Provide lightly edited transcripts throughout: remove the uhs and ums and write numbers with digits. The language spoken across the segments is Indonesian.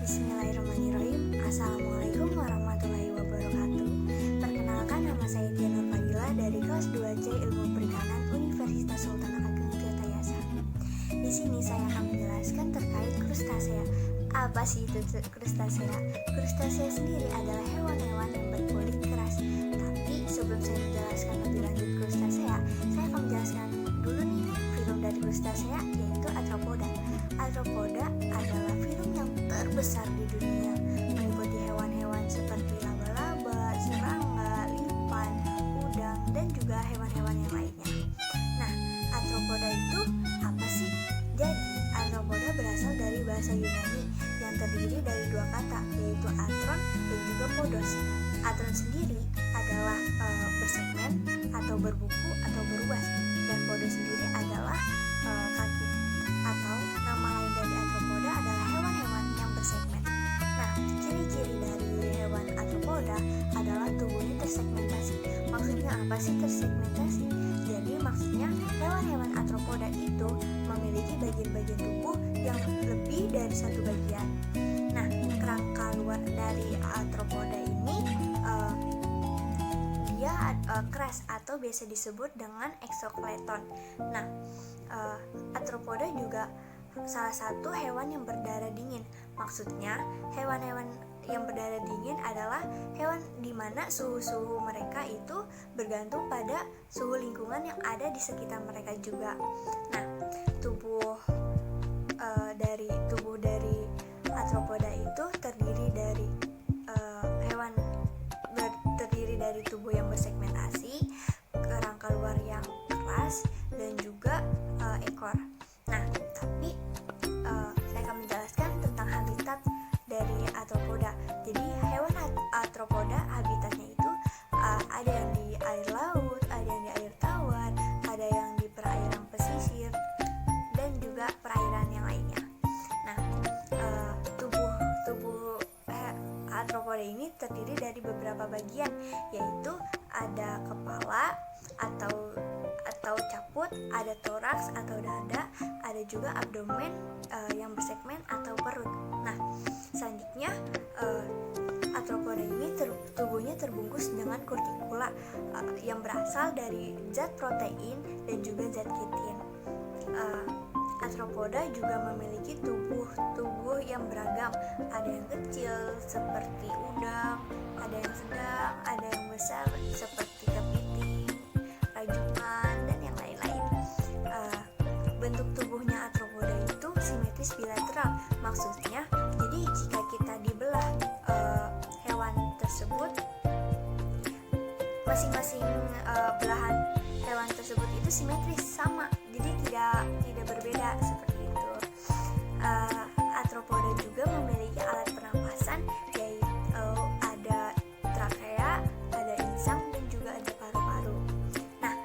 Bismillahirrahmanirrahim. Assalamualaikum warahmatullahi wabarakatuh. Perkenalkan, nama saya Dian Nur Fadila dari kelas 2C Ilmu Perikanan Universitas Sultan Ageng Tirtayasa. Di sini saya akan menjelaskan terkait krustasea. Apa sih itu krustasea? Krustasea sendiri adalah hewan-hewan yang berkulit keras. Tapi sebelum saya menjelaskan lebih lanjut krustasea, saya akan menjelaskan dulu nih film dari krustasea, yaitu Arthropoda. Arthropoda adalah film yang terbesar di dunia, meliputi hewan-hewan seperti laba-laba, serangga, lipan, udang, dan juga hewan-hewan yang lainnya. Nah, arthropoda itu apa sih? Jadi, arthropoda berasal dari bahasa Yunani yang terdiri dari dua kata, yaitu atron dan juga podos. Atron sendiri adalah bersegmen atau berbuku atau beruas, dan podos sendiri adalah kaki, atau nama lain dari arthropoda adalah hewan-hewan yang bersegmen. Nah, ciri-ciri dari hewan arthropoda adalah tubuhnya tersegmentasi. Maksudnya apa sih tersegmentasi? Jadi maksudnya hewan-hewan arthropoda itu memiliki bagian-bagian tubuh yang lebih dari satu bagian. Nah, kerangka luar dari arthropoda ini dia keras atau biasa disebut dengan exoskeleton. Nah, arthropoda juga salah satu hewan yang berdarah dingin. Maksudnya, hewan-hewan yang berdarah dingin adalah hewan di mana suhu mereka itu bergantung pada suhu lingkungan yang ada di sekitar mereka juga. Nah, tubuh dari arthropoda itu terdiri dari tubuh yang bersegmentasi, kerangka luar yang keras, dan juga ekor. Nah, tapi saya akan menjelaskan tentang habitat dari arthropoda. Jadi hewan arthropoda habitatnya itu ada yang di air laut, ada yang di air tawar, ada yang di perairan pesisir, dan juga perairan yang lainnya. Nah, tubuh arthropoda ini terdiri dari beberapa bagian, yaitu ada kepala atau caput, ada toraks atau dada, ada juga abdomen yang bersegmen atau perut. Nah, selanjutnya arthropoda ini tubuhnya terbungkus dengan kutikula yang berasal dari zat protein dan juga zat kitin. Arthropoda juga memiliki tubuh yang beragam. Ada yang kecil seperti udang, ada yang sedang, ada yang besar seperti kepiting, rajungan, dan yang lain-lain. Bentuk tubuhnya arthropoda itu simetris bilateral. Maksudnya, jadi jika kita dibelah hewan tersebut, masing-masing belahan hewan tersebut itu simetris, sama, jadi tidak berbeda seperti itu. Arthropoda juga memiliki alat pernapasan, yaitu ada trakea, ada insang, dan juga ada paru-paru. Nah,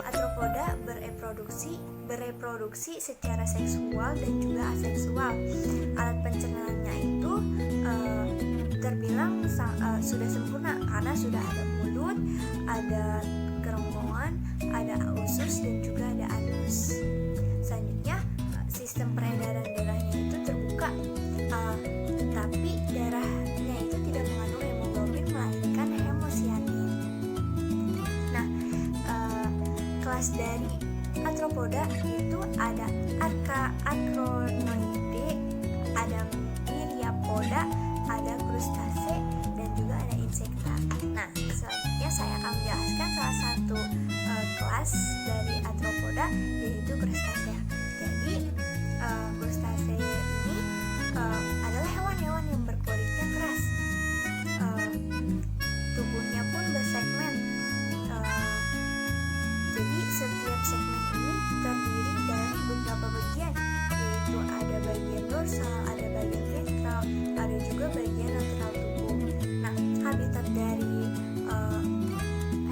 arthropoda bereproduksi secara seksual dan juga aseksual. Alat pencernaannya itu terbilang sudah sempurna karena sudah ada mulut, ada kerongkongan, ada usus, dan juga ada anus. Selanjutnya, sistem peredaran darahnya itu terbuka, tapi darahnya itu tidak mengandung hemoglobin melainkan hemosianin. Nah, kelas dari arthropoda itu ada Arachnoide, ada Myriapoda, ada krustase, dan juga ada insekta. Nah, selanjutnya saya akan menjelaskan salah satu kelas dari arthropoda, yaitu krustasea. Jadi, krustasea ini adalah hewan-hewan yang berkulitnya keras. Tubuhnya pun bersegmen. Jadi, setiap segmen ini terdiri dari beberapa bagian, yaitu ada bagian dorsal, ada bagian ventral, ada juga bagian lateral tubuh. Nah, habitat dari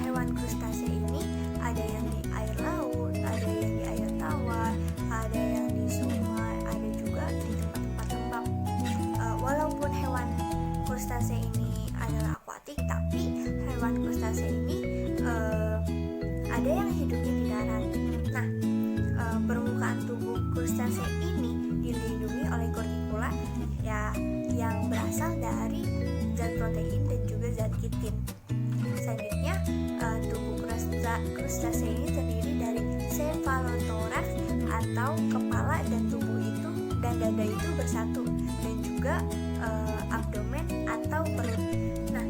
hewan krustasea ini ada yang di air laut, ada yang di air tawar, ada yang di sungai, ada juga di tempat-tempat lembab. Walaupun hewan krustasea ini adalah akuatik, tapi hewan krustasea ini ada yang hidupnya di darat. Nah, permukaan tubuh krustasea ini dilindungi oleh kutikula berasal dari zat protein dan juga zat kitin. Selanjutnya, tubuh krustase ini terdiri dari cephalothorax atau kepala dan tubuh itu dan dada itu bersatu, dan juga abdomen atau perut. Nah,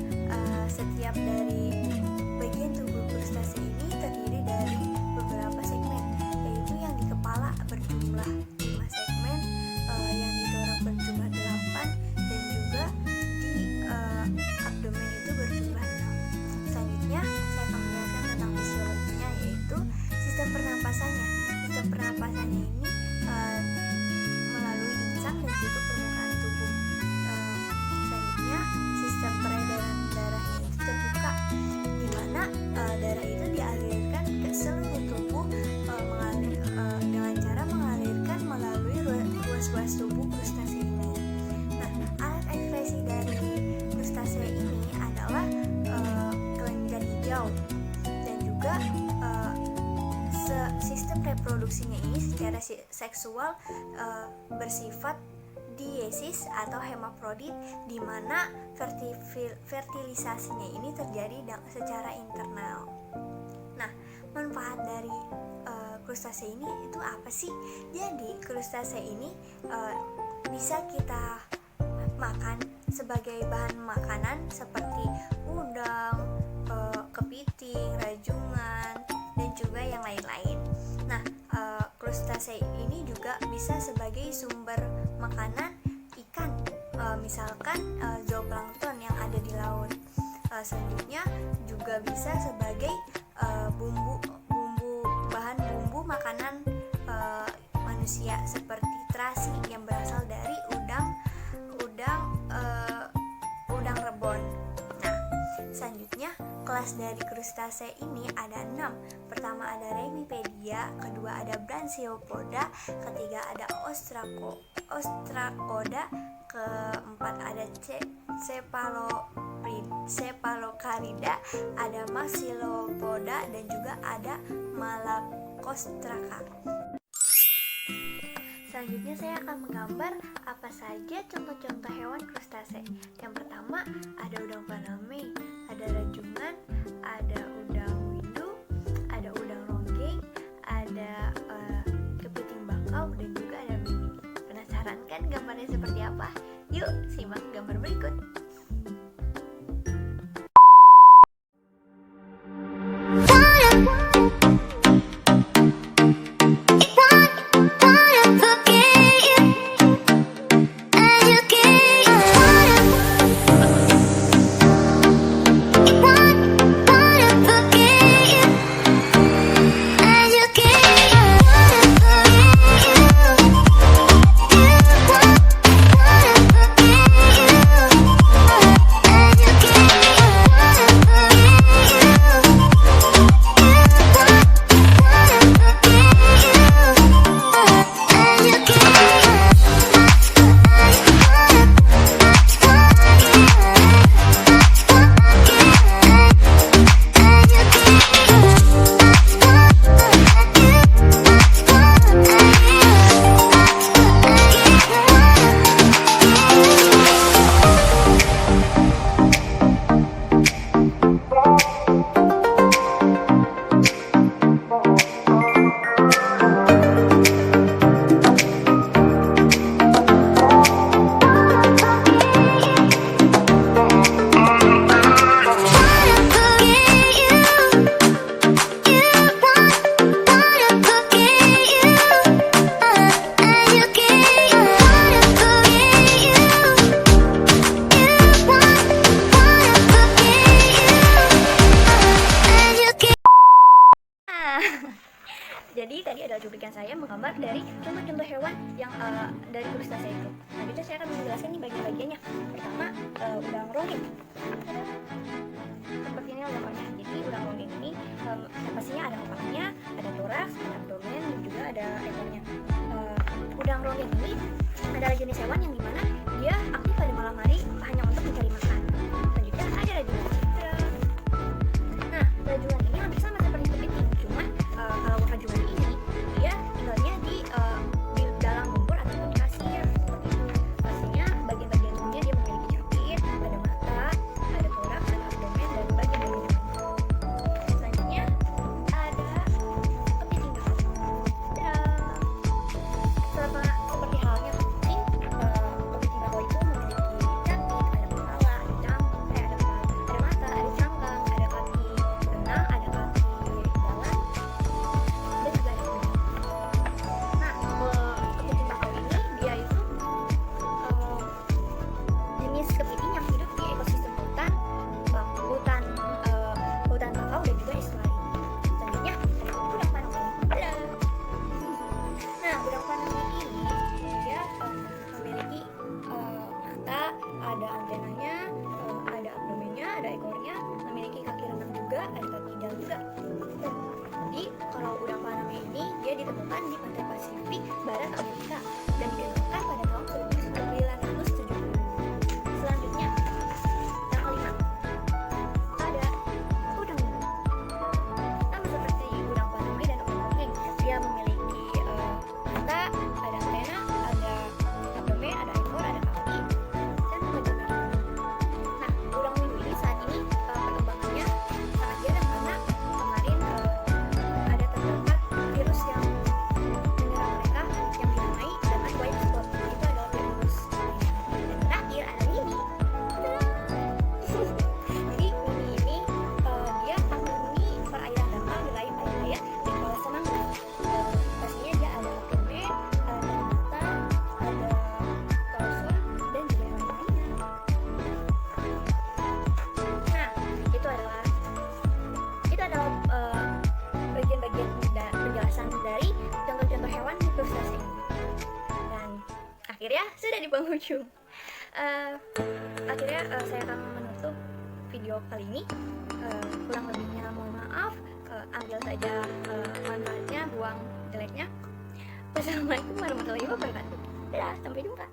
setiap dari bagian tubuh krustase ini terdiri dari beberapa segmen, yaitu yang di kepala berjumlah 5 segmen, yang di thorax berjumlah 8, dan juga di abdomen itu berjumlah 6. Selanjutnya, saya akan menjelaskan tentang fisiologinya, yaitu sistem pernapasannya. Sistem pernapasannya ini melalui insang dan juga permukaan tubuh. Selanjutnya, sistem peredaran darahnya itu terbuka, di mana darah itu dialirkan ke seluruh tubuh dengan cara mengalirkan melalui ruas-ruas tubuh krustase ini. Nah, alat ekskresi dari krustase ini adalah kelenjar hijau, dan juga sistem reproduksinya ini secara seksual bersifat diesis atau hemafrodit, di mana fertilisasinya ini terjadi secara internal. Nah, manfaat dari krustase ini itu apa sih? Jadi krustase ini bisa kita makan sebagai bahan makanan seperti udang, kepiting, rajungan, dan juga yang lain-lain. Nah, krustase ini juga bisa sebagai sumber makanan ikan, misalkan zooplankton yang ada di laut. Selanjutnya juga bisa sebagai bahan bumbu makanan manusia seperti terasi yang berasal dari udang rebon. Nah, selanjutnya kelas dari krustase ini ada 6. Pertama ada Remipedia, kedua ada Branchiopoda, ketiga ada Ostracoda, keempat ada Cephalocarida, ada Maxillopoda, dan juga ada Malacostraca. Selanjutnya saya akan menggambar apa saja contoh-contoh hewan krustase. Yang pertama ada udang faname, ada rajungan, ada udang windu, ada udang ronggeng, ada kepiting bakau, dan juga ada mini. Penasaran kan gambarnya seperti apa? Yuk simak gambar berikut. Jadi tadi adalah cuplikan saya menggambar dari contoh-contoh hewan yang dari krustase itu. Selanjutnya saya akan menjelaskan nih bagian-bagiannya. Pertama, udang ronggeng. Seperti ini gambarnya. Jadi udang ronggeng ini pastinya ada kepalanya, ada toraks, ada abdomen, dan juga ada ekornya. Udang ronggeng ini adalah jenis hewan yang dimana dia aktif pada malam hari hanya untuk mencari makan. Selanjutnya ada rajungan. Nah, rajungan ini hampir sama seperti kepiting, cuman kalau rajungan ini dia tinggalnya di dalam lumpur ataupun di pasir seperti itu. Pastinya bagian-bagian tubuhnya dia memiliki akhirnya sudah di penghujung. Akhirnya saya akan menutup video kali ini. Kurang lebihnya mohon maaf. Ambil saja manfaatnya, buang jeleknya. Wassalamualaikum warahmatullahi wabarakatuh. Dadah, sampai jumpa.